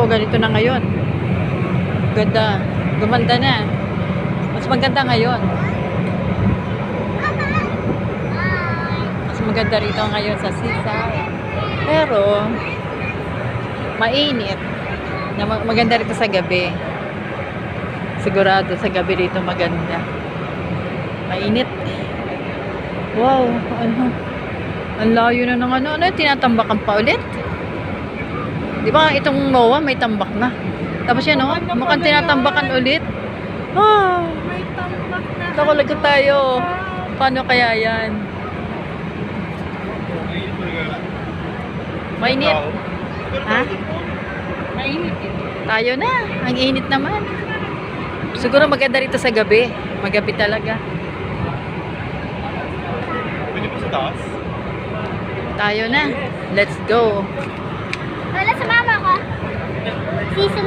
ganito na ngayon. Ganda. Gumanda na. Mas maganda ngayon. Mas maganda rito ngayon sa seaside. Pero, mainit. Maganda rito sa gabi. Sigurado sa gabi rito maganda. Mainit. Wow, ano? Ang layo na ng ano. Ano, tinatambakan pa ulit? Di ba itong MOA may tambak na? Tapos yan, oh, mukhang tinatambakan ulit. Ah, May tambak na. nakalagot tayo. Paano kaya yan? Mainit. Ha? Mainit eh. Tayo na. Ang init naman. Siguro maganda rito sa gabi. Magabi talaga. Pwede po sa taas? Tayo na. Let's go. Wala sa mama ko. Season